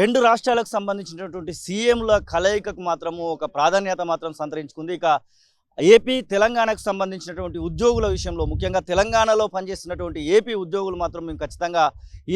రెండు రాష్ట్రాలకు సంబంధించినటువంటి సీఎంల కలయికకు మాత్రము ఒక ప్రాధాన్యత మాత్రం సంతరించుకుంది. ఇక ఏపీ తెలంగాణకు సంబంధించినటువంటి ఉద్యోగుల విషయంలో ముఖ్యంగా తెలంగాణలో పనిచేస్తున్నటువంటి ఏపీ ఉద్యోగులు మాత్రం మేము ఖచ్చితంగా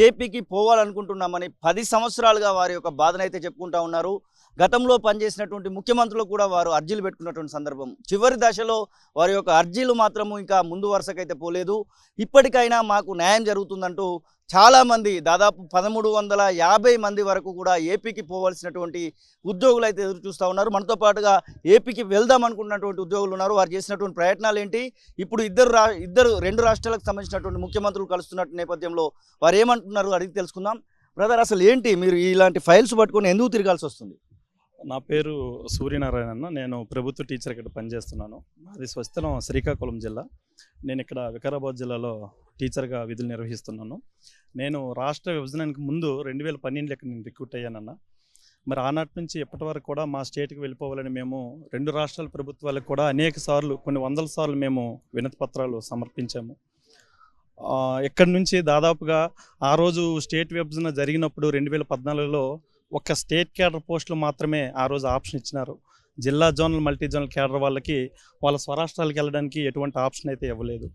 ఏపీకి పోవాలనుకుంటున్నామని 10 సంవత్సరాలుగా వారి యొక్క బాధనైతే చెప్పుకుంటా ఉన్నారు. గతంలో పనిచేసినటువంటి ముఖ్యమంత్రులు కూడా వారు అర్జీలు పెట్టుకున్నటువంటి సందర్భం. చివరి దశలో వారి యొక్క అర్జీలు మాత్రము ఇంకా ముందు వరుసకైతే పోలేదు. ఇప్పటికైనా మాకు న్యాయం జరుగుతుందంటూ చాలామంది దాదాపు 1350 మంది వరకు కూడా ఏపీకి పోవాల్సినటువంటి ఉద్యోగులు అయితే ఎదురు చూస్తూ ఉన్నారు. మనతో పాటుగా ఏపీకి వెళ్దాం అనుకున్నటువంటి ఉద్యోగులు ఉన్నారు. వారు చేసినటువంటి ప్రయత్నాలు ఏంటి, ఇప్పుడు ఇద్దరు రెండు రాష్ట్రాలకు సంబంధించినటువంటి ముఖ్యమంత్రులు కలుస్తున్నట్టు నేపథ్యంలో వారు ఏమంటున్నారు అడిగి తెలుసుకుందాం. బ్రదర్, అసలు ఏంటి మీరు ఇలాంటి ఫైల్స్ పట్టుకొని ఎందుకు తిరగాల్సి వస్తుంది? నా పేరు సూర్యనారాయణ అన్న. నేను ప్రభుత్వ టీచర్ ఇక్కడ పనిచేస్తున్నాను. మాది స్వస్థలం శ్రీకాకుళం జిల్లా. నేను ఇక్కడ వికారాబాద్ జిల్లాలో టీచర్గా విధులు నిర్వహిస్తున్నాను. నేను రాష్ట్ర విభజనకు ముందు 2012 ఇక్కడ నేను రిక్రూట్ అయ్యానన్న. మరి ఆనాటి నుంచి ఇప్పటి వరకు కూడా మా స్టేట్కి వెళ్ళిపోవాలని మేము రెండు రాష్ట్రాల ప్రభుత్వాలకు కూడా అనేక సార్లు, కొన్ని వందల సార్లు మేము వినతి పత్రాలు సమర్పించాము. ఇక్కడి నుంచి దాదాపుగా ఆ రోజు స్టేట్ విభజన జరిగినప్పుడు 2014లో ఒక స్టేట్ క్యాడర్ పోస్టులు మాత్రమే ఆ రోజు ఆప్షన్ ఇచ్చినారు. జిల్లా జోనల్ మల్టీ జోనల్ క్యాడర్ వాళ్ళకి వాళ్ళ స్వరాష్ట్రాలకు వెళ్ళడానికి ఎటువంటి ఆప్షన్ అయితే ఇవ్వలేదు.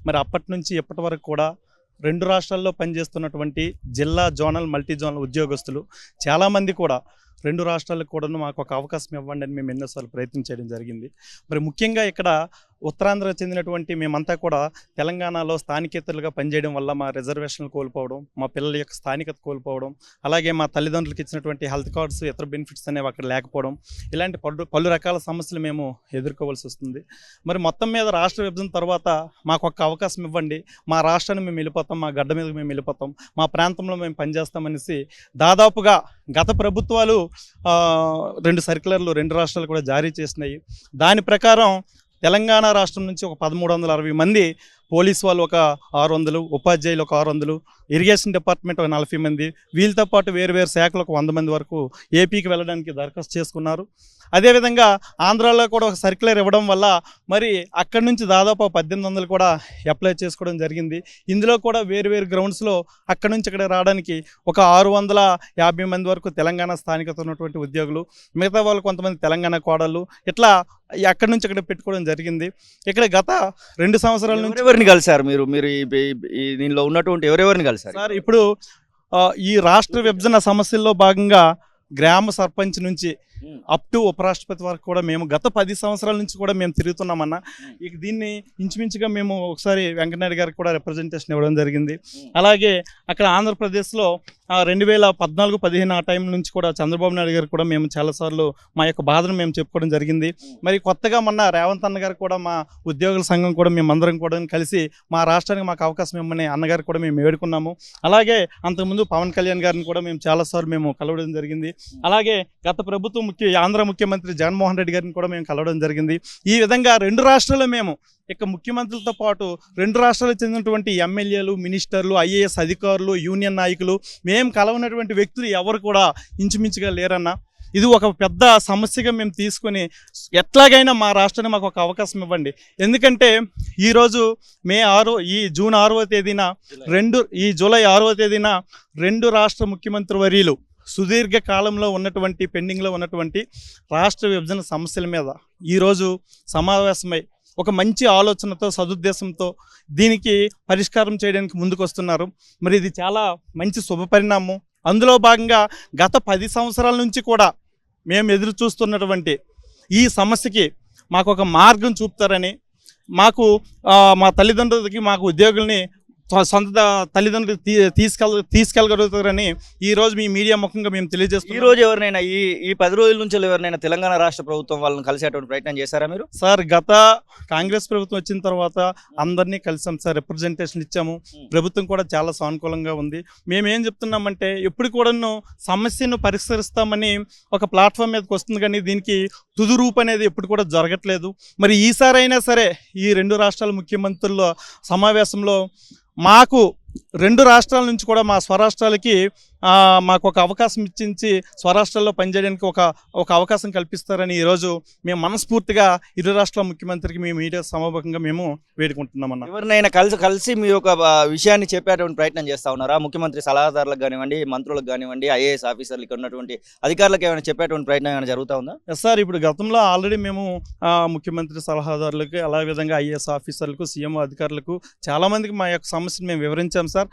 మరి అప్పటి నుంచి ఇప్పటి వరకు కూడా రెండు రాష్ట్రాల్లో పనిచేస్తున్నటువంటి జిల్లా జోనల్ మల్టీ జోనల్ ఉద్యోగస్తులు చాలామంది కూడా రెండు రాష్ట్రాలకు కూడా మాకు ఒక అవకాశం ఇవ్వండి అని మేము ఎన్నోసార్లు ప్రయత్నం చేయడం జరిగింది. మరి ముఖ్యంగా ఇక్కడ ఉత్తరాంధ్ర చెందినటువంటి మేమంతా కూడా తెలంగాణలో స్థానికేతరులుగా పనిచేయడం వల్ల మా రిజర్వేషన్లు కోల్పోవడం, మా పిల్లల యొక్క స్థానికత కోల్పోవడం, అలాగే మా తల్లిదండ్రులకు ఇచ్చినటువంటి హెల్త్ కార్డ్స్, ఇతర బెనిఫిట్స్ అనేవి అక్కడ లేకపోవడం, ఇలాంటి పలు రకాల సమస్యలు మేము ఎదుర్కోవాల్సి వస్తుంది. మరి మొత్తం మీద రాష్ట్ర విభజన తర్వాత మాకు ఒక అవకాశం ఇవ్వండి, మా రాష్ట్రాన్ని మేము వెళ్ళిపోతాం, మా గడ్డ మీదకి మేము వెళ్ళిపోతాం, మా ప్రాంతంలో మేము పనిచేస్తామనేసి దాదాపుగా గత ప్రభుత్వాలు 2 సర్క్యులర్లు రెండు రాష్ట్రాలు కూడా జారీ చేసినాయి. దాని ప్రకారం తెలంగాణ రాష్ట్రం నుంచి ఒక 1360 మంది, పోలీసు వాళ్ళు ఒక 600, ఉపాధ్యాయులు ఒక 600, ఇరిగేషన్ డిపార్ట్మెంట్ ఒక 40 మంది, వీళ్ళతో పాటు వేరు శాఖలు ఒక 100 మంది వరకు ఏపీకి వెళ్ళడానికి దరఖాస్తు చేసుకున్నారు. అదేవిధంగా ఆంధ్రాలో కూడా ఒక సర్క్యులర్ ఇవ్వడం వల్ల మరి అక్కడి నుంచి దాదాపు 1800 కూడా అప్లై చేసుకోవడం జరిగింది. ఇందులో కూడా వేరు గ్రౌండ్స్లో అక్కడి నుంచి ఇక్కడ రావడానికి ఒక 650 మంది వరకు తెలంగాణ స్థానికత ఉన్నటువంటి ఉద్యోగులు, మిగతా వాళ్ళు కొంతమంది తెలంగాణ కోడళ్ళు, ఇట్లా అక్కడి నుంచి ఇక్కడ పెట్టుకోవడం జరిగింది. ఇక్కడ గత 2 సంవత్సరాల నుంచి ఎవరెవరిని కలిసారు మీరు దీనిలో ఉన్నటువంటి ఎవరెవరిని కలిసారు సార్? ఇప్పుడు ఈ రాష్ట్ర విభజన సమస్యల్లో భాగంగా గ్రామ సర్పంచ్ నుంచి అప్ టు ఉపరాష్ట్రపతి వరకు కూడా మేము గత 10 సంవత్సరాల నుంచి కూడా మేము తిరుగుతున్నామన్న. ఇక దీన్ని ఇంచుమించుగా మేము ఒకసారి వెంకటనాయుడు గారికి కూడా రిప్రజెంటేషన్ ఇవ్వడం జరిగింది. అలాగే అక్కడ ఆంధ్రప్రదేశ్లో 2014-15 ఆ టైం నుంచి కూడా చంద్రబాబు నాయుడు గారు కూడా మేము చాలాసార్లు మా యొక్క బాధను మేము చెప్పుకోవడం జరిగింది. మరి కొత్తగా మొన్న రేవంత్ అన్న గారు కూడా మా ఉద్యోగుల సంఘం కూడా మేమందరం కూడా కలిసి మా రాష్ట్రానికి మాకు అవకాశం ఇవ్వమని అన్నగారు కూడా మేము వేడుకున్నాము. అలాగే అంతకుముందు పవన్ కళ్యాణ్ గారిని కూడా మేము చాలాసార్లు మేము కలవడం జరిగింది. అలాగే గత ప్రభుత్వం ఆంధ్ర ముఖ్యమంత్రి జగన్మోహన్ రెడ్డి గారిని కూడా మేము కలవడం జరిగింది. ఈ విధంగా రెండు రాష్ట్రాల్లో మేము ఇక ముఖ్యమంత్రులతో పాటు రెండు రాష్ట్రాలకు చెందినటువంటి ఎమ్మెల్యేలు, మినిస్టర్లు, ఐఏఎస్ అధికారులు, యూనియన్ నాయకులు, మేము కలవనటువంటి వ్యక్తులు ఎవరు కూడా ఇంచుమించుగా లేరన్న. ఇది ఒక పెద్ద సమస్యగా మేము తీసుకొని ఎట్లాగైనా మా రాష్ట్రాన్ని మాకు ఒక అవకాశం ఇవ్వండి. ఎందుకంటే ఈరోజు జూన్ 6వ తేదీన జూలై 6వ తేదీన రెండు రాష్ట్ర ముఖ్యమంత్రి వర్యులు సుదీర్ఘ కాలంలో ఉన్నటువంటి పెండింగ్లో ఉన్నటువంటి రాష్ట్ర విభజన సమస్యల మీద ఈరోజు సమావేశమై ఒక మంచి ఆలోచనతో, సదుద్దేశంతో దీనికి పరిష్కారం చేయడానికి ముందుకు వస్తున్నారు. మరి ఇది చాలా మంచి శుభపరిణామం. అందులో భాగంగా గత 10 సంవత్సరాల నుంచి కూడా మేము ఎదురు చూస్తున్నటువంటి ఈ సమస్యకి మాకు ఒక మార్గం చూపుతారని, మా తల్లిదండ్రులకి, మాకు ఉద్యోగుల్ని సొంత తల్లిదండ్రులు తీసుకెళ్ళగలుగుతారని ఈరోజు మీ మీడియా ముఖంగా మేము తెలియజేస్తాం. ఈ రోజు ఎవరినైనా ఈ 10 రోజుల నుంచి ఎవరినైనా తెలంగాణ రాష్ట్ర ప్రభుత్వం వాళ్ళని కలిసేటువంటి ప్రయత్నం చేశారా మీరు? సార్, గత కాంగ్రెస్ ప్రభుత్వం వచ్చిన తర్వాత అందరినీ కలిసాం సార్, రిప్రజెంటేషన్ ఇచ్చాము. ప్రభుత్వం కూడా చాలా సానుకూలంగా ఉంది. మేమేం చెప్తున్నామంటే ఎప్పుడు కూడాను సమస్యను పరిష్కరిస్తామని ఒక ప్లాట్ఫామ్ మీదకి వస్తుంది, కానీ దీనికి తుది రూపు అనేది ఎప్పుడు కూడా జరగట్లేదు. మరి ఈసారైనా సరే ఈ రెండు రాష్ట్రాల ముఖ్యమంత్రుల సమావేశంలో మాకు రెండు రాష్ట్రాల నుంచి కూడా మా స్వరాష్ట్రాలకి మాకు ఒక అవకాశం ఇచ్చించి స్వరాష్ట్రాల్లో పనిచేయడానికి ఒక అవకాశం కల్పిస్తారని ఈరోజు మేము మనస్ఫూర్తిగా ఇరు రాష్ట్రాల ముఖ్యమంత్రికి మేము మీడియా సమాపకంగా మేము వేడుకుంటున్నామన్న. ఎవరినైనా కలిసి మీ యొక్క విషయాన్ని చెప్పేటువంటి ప్రయత్నం చేస్తా ఉన్నారా? ముఖ్యమంత్రి సలహాదారులకు కానివ్వండి, మంత్రులకు కానివ్వండి, ఐఏఎస్ ఆఫీసర్లు ఇక్కడ ఉన్నటువంటి అధికారులకు ఏమైనా చెప్పేటువంటి ప్రయత్నం ఏమైనా జరుగుతూ ఉందా? సార్, ఇప్పుడు గతంలో ఆల్రెడీ మేము ముఖ్యమంత్రి సలహాదారులకి అలాగే విధంగా ఐఏఎస్ ఆఫీసర్లకు, సీఎం అధికారులకు చాలామందికి మా యొక్క సమస్యను మేము వివరించాం సార్.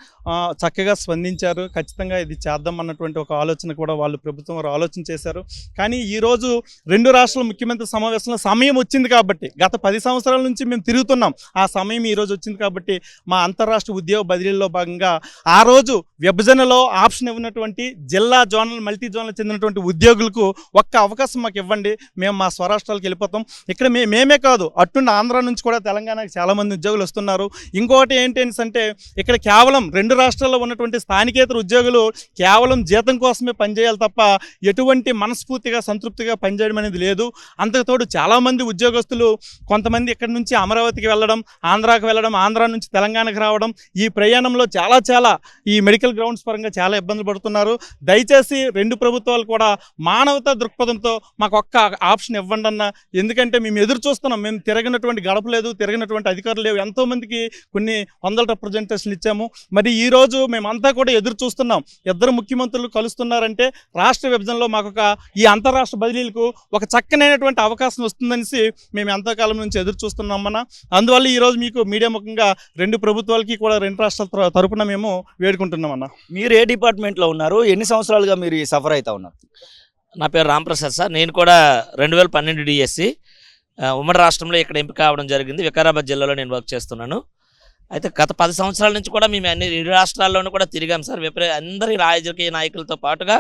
చక్కగా స్పందించారు. ఖచ్చితంగా ఇది చేద్దాం అన్నటువంటి ఒక ఆలోచన కూడా వాళ్ళు ప్రభుత్వం వారు ఆలోచన చేశారు. కానీ ఈరోజు రెండు రాష్ట్రాల ముఖ్యమంత్రి సమావేశంలో సమయం వచ్చింది కాబట్టి, గత 10 సంవత్సరాల నుంచి మేము తిరుగుతున్నాం, ఆ సమయం ఈరోజు వచ్చింది కాబట్టి మా అంతర్రాష్ట్ర ఉద్యోగ బదిలీలో భాగంగా ఆ రోజు విభజనలో ఆప్షన్ ఇవ్వనటువంటి జిల్లా, జోనల్, మల్టీ జోనల్ చెందినటువంటి ఉద్యోగులకు ఒక్క అవకాశం మాకు ఇవ్వండి, మేము మా స్వరాష్ట్రాలకు వెళ్ళిపోతాం. ఇక్కడ మేమే కాదు, అట్టుండి ఆంధ్ర నుంచి కూడా తెలంగాణకి చాలామంది ఉద్యోగులు వస్తున్నారు. ఇంకోటి ఏంటంటే ఇక్కడ కేవలం రెండు రాష్ట్రాల్లో ఉన్నటువంటి స్థానికేతర ఉద్యోగులు కేవలం జీతం కోసమే పనిచేయాలి తప్ప ఎటువంటి మనస్ఫూర్తిగా సంతృప్తిగా పనిచేయడం అనేది లేదు. అంతకుతోడు చాలామంది ఉద్యోగస్తులు కొంతమంది ఇక్కడ నుంచి అమరావతికి వెళ్ళడం, ఆంధ్రాకి వెళ్ళడం, ఆంధ్ర నుంచి తెలంగాణకు రావడం, ఈ ప్రయాణంలో చాలా ఈ మెడికల్ గ్రౌండ్స్ పరంగా చాలా ఇబ్బందులు పడుతున్నారు. దయచేసి రెండు ప్రభుత్వాలు కూడా మానవతా దృక్పథంతో మాకు ఒక్క ఆప్షన్ ఇవ్వండి అన్న. ఎందుకంటే మేము ఎదురు చూస్తున్నాం, మేము తిరగినటువంటి గడప లేదు, తిరగినటువంటి అధికారులు లేవు, ఎంతోమందికి కొన్ని వందల రిప్రజెంటేషన్లు ఇచ్చాము. మరి ఈరోజు మేమంతా కూడా ఎదురు చూస్తున్నాం. ఇద్దరు ముఖ్యమంత్రులు కలుస్తున్నారంటే రాష్ట్ర విభజనలో మాకు ఈ అంతర్రాష్ట్ర బదిలీలకు ఒక చక్కనైనటువంటి అవకాశం వస్తుందనేసి మేము ఎంతకాలం నుంచి ఎదురు చూస్తున్నామన్నా. అందువల్ల ఈరోజు మీకు మీడియా ముఖంగా రెండు ప్రభుత్వాలకి కూడా రెండు రాష్ట్రాల తరపున మేము వేడుకుంటున్నామన్నా. మీరు ఏ డిపార్ట్మెంట్లో ఉన్నారు? ఎన్ని సంవత్సరాలుగా మీరు సఫర్ అవుతా ఉన్నారు? నా పేరు రాంప్రసాద్ సార్. నేను కూడా 2012 డిఎస్సి ఉమ్మడి రాష్ట్రంలో ఇక్కడ ఎంపిక కావడం జరిగింది. వికారాబాద్ జిల్లాలో నేను వర్క్ చేస్తున్నాను. అయితే గత 10 సంవత్సరాల నుంచి కూడా మేము అన్ని ఇరు రాష్ట్రాల్లోనూ కూడా తిరిగాం సార్. అందరి రాజకీయ నాయకులతో పాటుగా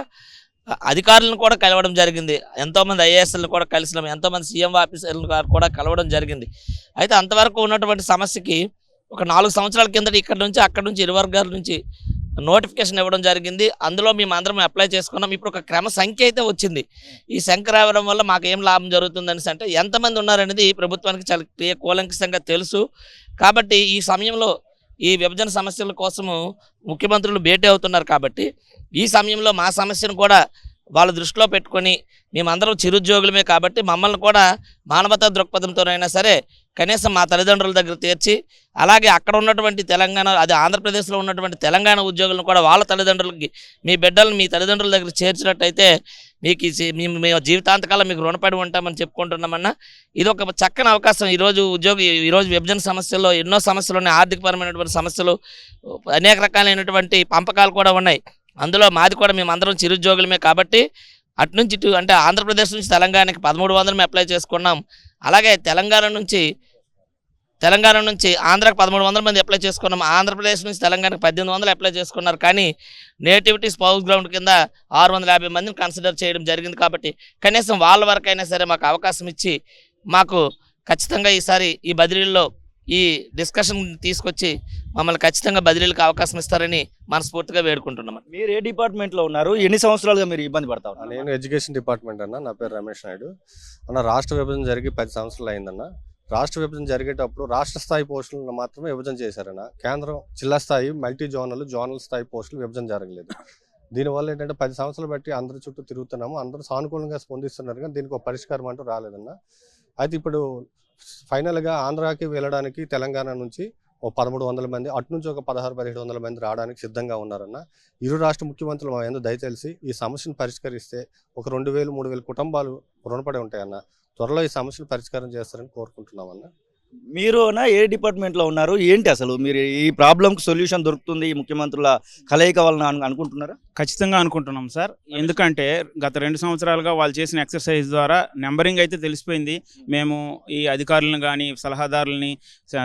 అధికారులను కూడా కలవడం జరిగింది. ఎంతోమంది ఐఏఎస్లను కూడా కలిసినాం, ఎంతోమంది సీఎం ఆఫీసర్లను కూడా కలవడం జరిగింది. అయితే అంతవరకు ఉన్నటువంటి సమస్యకి ఒక 4 సంవత్సరాల కిందట ఇక్కడ నుంచి అక్కడి నుంచి ఇరు వర్గాల నుంచి నోటిఫికేషన్ ఇవ్వడం జరిగింది. అందులో మేము అందరం అప్లై చేసుకున్నాం. ఇప్పుడు ఒక క్రమ సంఖ్య అయితే వచ్చింది. ఈ సంఖ్య రావడం వల్ల మాకు ఏం లాభం జరుగుతుందని అంటే ఎంతమంది ఉన్నారనేది ప్రభుత్వానికి చాలా కూలంకషంగా తెలుసు. కాబట్టి ఈ సమయంలో ఈ విభజన సమస్యల కోసము ముఖ్యమంత్రులు భేటీ అవుతున్నారు. కాబట్టి ఈ సమయంలో మా సమస్యను కూడా వాళ్ళ దృష్టిలో పెట్టుకొని మేమందరం చిరుద్యోగులమే కాబట్టి మమ్మల్ని కూడా మానవతా దృక్పథంతోనైనా సరే కనీసం మా తల్లిదండ్రుల దగ్గర తీర్చి, అలాగే అక్కడ ఉన్నటువంటి తెలంగాణ, అది ఆంధ్రప్రదేశ్లో ఉన్నటువంటి తెలంగాణ ఉద్యోగులను కూడా వాళ్ళ తల్లిదండ్రులకి మీ బిడ్డలను మీ తల్లిదండ్రుల దగ్గర చేర్చినట్టయితే మీకు మేము జీవితాంతకాలం మీకు రుణపడి ఉంటామని చెప్పుకుంటున్నామన్నా. ఇది ఒక చక్కని అవకాశం. ఈరోజు విభజన సమస్యల్లో ఎన్నో సమస్యలు ఉన్నాయి. ఆర్థికపరమైనటువంటి సమస్యలు, అనేక రకాలైనటువంటి పంపకాలు కూడా ఉన్నాయి. అందులో మాది కూడా మేము అందరం చిరుద్యోగులమే కాబట్టి అటునుంచి ఇటు అంటే ఆంధ్రప్రదేశ్ నుంచి తెలంగాణకి 1300 అప్లై చేసుకున్నాం. అలాగే తెలంగాణ నుంచి ఆంధ్రాకి 1300 మంది అప్లై చేసుకున్నాం. ఆంధ్రప్రదేశ్ నుంచి తెలంగాణకి 1800 అప్లై చేసుకున్నారు. కానీ నేటివిటీ స్పౌస్ గ్రౌండ్ కింద 650 మందిని కన్సిడర్ చేయడం జరిగింది. కాబట్టి కనీసం వాళ్ళ వరకైనా సరే మాకు అవకాశం ఇచ్చి మాకు ఖచ్చితంగా ఈసారి ఈ బదిలీల్లో ఈ డిస్కషన్ తీసుకొచ్చి మమ్మల్ని ఖచ్చితంగా బదిలీలకు అవకాశం ఇస్తారని మనస్ఫూర్తిగా వేడుకుంటున్నాం. మీరు ఏ డిపార్ట్మెంట్లో ఉన్నారు? ఎన్ని సంవత్సరాలుగా మీరు ఇబ్బంది పడతా ఉన్నారు? నేను ఎడ్యుకేషన్ డిపార్ట్మెంట్ అన్న. నా పేరు రమేష్ నాయుడు అన్న. రాష్ట్ర విభజన జరిగి 10 సంవత్సరాలు అయిందన్న. రాష్ట్ర విభజన జరిగేటప్పుడు రాష్ట్ర స్థాయి పోస్టులను మాత్రమే విభజన చేశారన్న. కేంద్రం జిల్లా స్థాయి, మల్టీ జోనల్ స్థాయి పోస్టులు విభజన జరగలేదు. దీనివల్ల ఏంటంటే 10 సంవత్సరాలు బట్టి అందరి చుట్టూ తిరుగుతున్నాము, అందరూ సానుకూలంగా స్పందిస్తున్నారు, కానీ దీనికి ఒక పరిష్కారం అంటూ రాలేదన్న. అయితే ఇప్పుడు ఫైనల్గా ఆంధ్రాకి వెళ్ళడానికి తెలంగాణ నుంచి 1300 మంది, అటు నుంచి ఒక 1600-1700 మంది రావడానికి సిద్ధంగా ఉన్నారన్న. ఇరు రాష్ట్ర ముఖ్యమంత్రులు మా ఎందుకు దయచేసి ఈ సమస్యను పరిష్కరిస్తే ఒక 2000-3000 కుటుంబాలు రుణపడి ఉంటాయన్న. త్వరలో ఈ సమస్యను పరిష్కారం చేస్తారని కోరుకుంటున్నామన్న. మీరు ఏ డిపార్ట్మెంట్లో ఉన్నారు? ఏంటి అసలు మీరు ఈ ప్రాబ్లంకి సొల్యూషన్ దొరుకుతుంది ఈ ముఖ్యమంత్రుల కలయిక వలన అనుకుంటున్నారా? ఖచ్చితంగా అనుకుంటున్నాం సార్. ఎందుకంటే గత 2 సంవత్సరాలుగా వాళ్ళు చేసిన ఎక్సర్సైజ్ ద్వారా నెంబరింగ్ అయితే తెలిసిపోయింది. మేము ఈ అధికారులను కానీ సలహాదారులని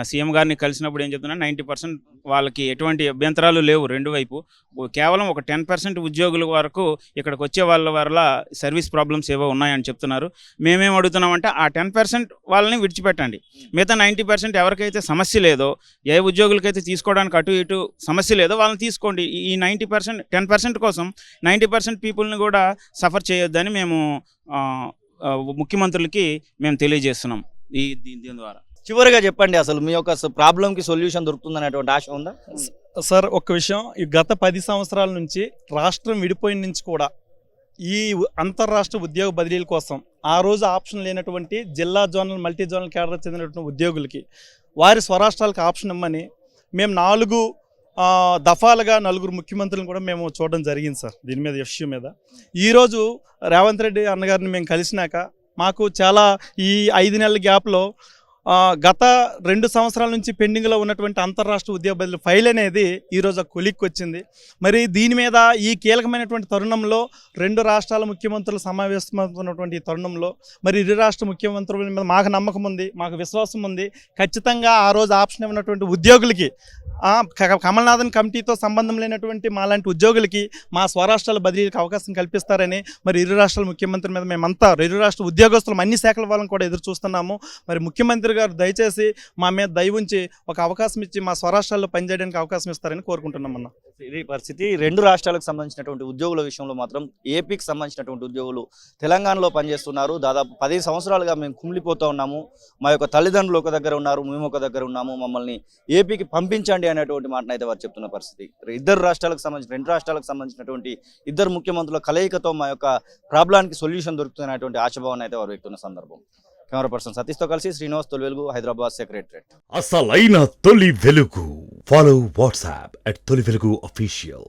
సీఎం గారిని కలిసినప్పుడు ఏం చెప్తున్నా, 90% వాళ్ళకి ఎటువంటి అభ్యంతరాలు లేవు. రెండు వైపు కేవలం ఒక 10% ఉద్యోగుల వరకు ఇక్కడికి వచ్చే వాళ్ళ వల్ల సర్వీస్ ప్రాబ్లమ్స్ ఏవో ఉన్నాయని చెప్తున్నారు. మేమేం అడుగుతున్నామంటే ఆ 10% వాళ్ళని విడిచిపెట్టండి, మిగతా 90% ఎవరికైతే సమస్య లేదో, ఏ ఉద్యోగులకైతే తీసుకోవడానికి అటు ఇటు సమస్య లేదో వాళ్ళని తీసుకోండి. ఈ 90% 10% కోసం 90% పీపుల్ని కూడా సఫర్ చేయొద్దని మేము ముఖ్యమంత్రులకి మేము తెలియజేస్తున్నాం దీని ద్వారా. చివరిగా చెప్పండి, అసలు మీ యొక్క ప్రాబ్లంకి సొల్యూషన్ దొరుకుతుందనేటువంటి ఆశ ఉందా? సార్ ఒక్క విషయం, ఈ గత 10 సంవత్సరాల నుంచి రాష్ట్రం విడిపోయిన నుంచి కూడా ఈ అంతర్రాష్ట్ర ఉద్యోగ బదిలీల కోసం ఆ రోజు ఆప్షన్ లేనటువంటి జిల్లా జోనల్ మల్టీ జోనల్ కేడర్ చెందినటువంటి ఉద్యోగులకి వారి స్వరాష్ట్రాలకు ఆప్షన్ ఇమ్మని మేము 4 దఫాలుగా 4 ముఖ్యమంత్రులను కూడా మేము చూడడం జరిగింది సార్. దీని మీద ఇష్యూ మీద ఈరోజు రేవంత్ రెడ్డి అన్నగారిని మేము కలిసినాక మాకు చాలా ఈ 5 నెలల గ్యాప్లో గత 2 సంవత్సరాల నుంచి పెండింగ్లో ఉన్నటువంటి అంతర్రాష్ట్ర ఉద్యోగ బదిలీ ఫైల్ అనేది ఈరోజు కొలిక్కి వచ్చింది. మరి దీని మీద ఈ కీలకమైనటువంటి తరుణంలో 2 రాష్ట్రాల ముఖ్యమంత్రులు సమావేశమవుతున్నటువంటి ఈ తరుణంలో మరి ఇరు రాష్ట్ర ముఖ్యమంత్రుల మీద మాకు నమ్మకం ఉంది, మాకు విశ్వాసం ఉంది. ఖచ్చితంగా ఆ రోజు ఆప్షన్ ఇవ్వనటువంటి ఉద్యోగులకి కమల్నాథన్ కమిటీతో సంబంధం లేనటువంటి మాలాంటి ఉద్యోగులకి మా స్వరాష్ట్రాల బదిలీలకు అవకాశం కల్పిస్తారని మరి ఇరు రాష్ట్రాల ముఖ్యమంత్రి మీద మేమంతా ఇరు రాష్ట్ర ఉద్యోగస్తులు అన్ని శాఖల వాళ్ళని కూడా ఎదురు చూస్తున్నాము. మరి ముఖ్యమంత్రి గారు దయచేసి మా మీద దయ ఉంచి ఒక అవకాశం ఇచ్చి మా స్వరాష్ట్రాల్లో పనిచేయడానికి అవకాశం ఇస్తారని కోరుకుంటున్నామన్న. ఇది పరిస్థితి. 2 రాష్ట్రాలకు సంబంధించినటువంటి ఉద్యోగుల విషయంలో మాత్రం ఏపీకి సంబంధించినటువంటి ఉద్యోగులు తెలంగాణలో పనిచేస్తున్నారు. దాదాపు 10 సంవత్సరాలుగా మేము కుమిలిపోతూ ఉన్నాము. మా యొక్క తల్లిదండ్రులు ఒక దగ్గర ఉన్నారు, మేము ఒక దగ్గర ఉన్నాము, మమ్మల్ని ఏపీకి పంపించండి అనేటువంటి మాటను అయితే వారు చెప్తున్న పరిస్థితి. 2 రాష్ట్రాలకు సంబంధించినటువంటి 2 ముఖ్యమంత్రుల కలయికతో మా యొక్క ప్రాబ్లానికి సొల్యూషన్ దొరుకుతున్నటువంటి ఆశాభావాన్ని అయితే వారు వ్యక్తున్న సందర్భం. కెమెరా పర్సన్ సతీష్తో కలిసి శ్రీనివాస్, తొలి వెలుగు, హైదరాబాద్ సెక్రటరేట్. అసలైన తొలి వెలుగు. ఫాలో వాట్సాప్ @తొలి వెలుగు official.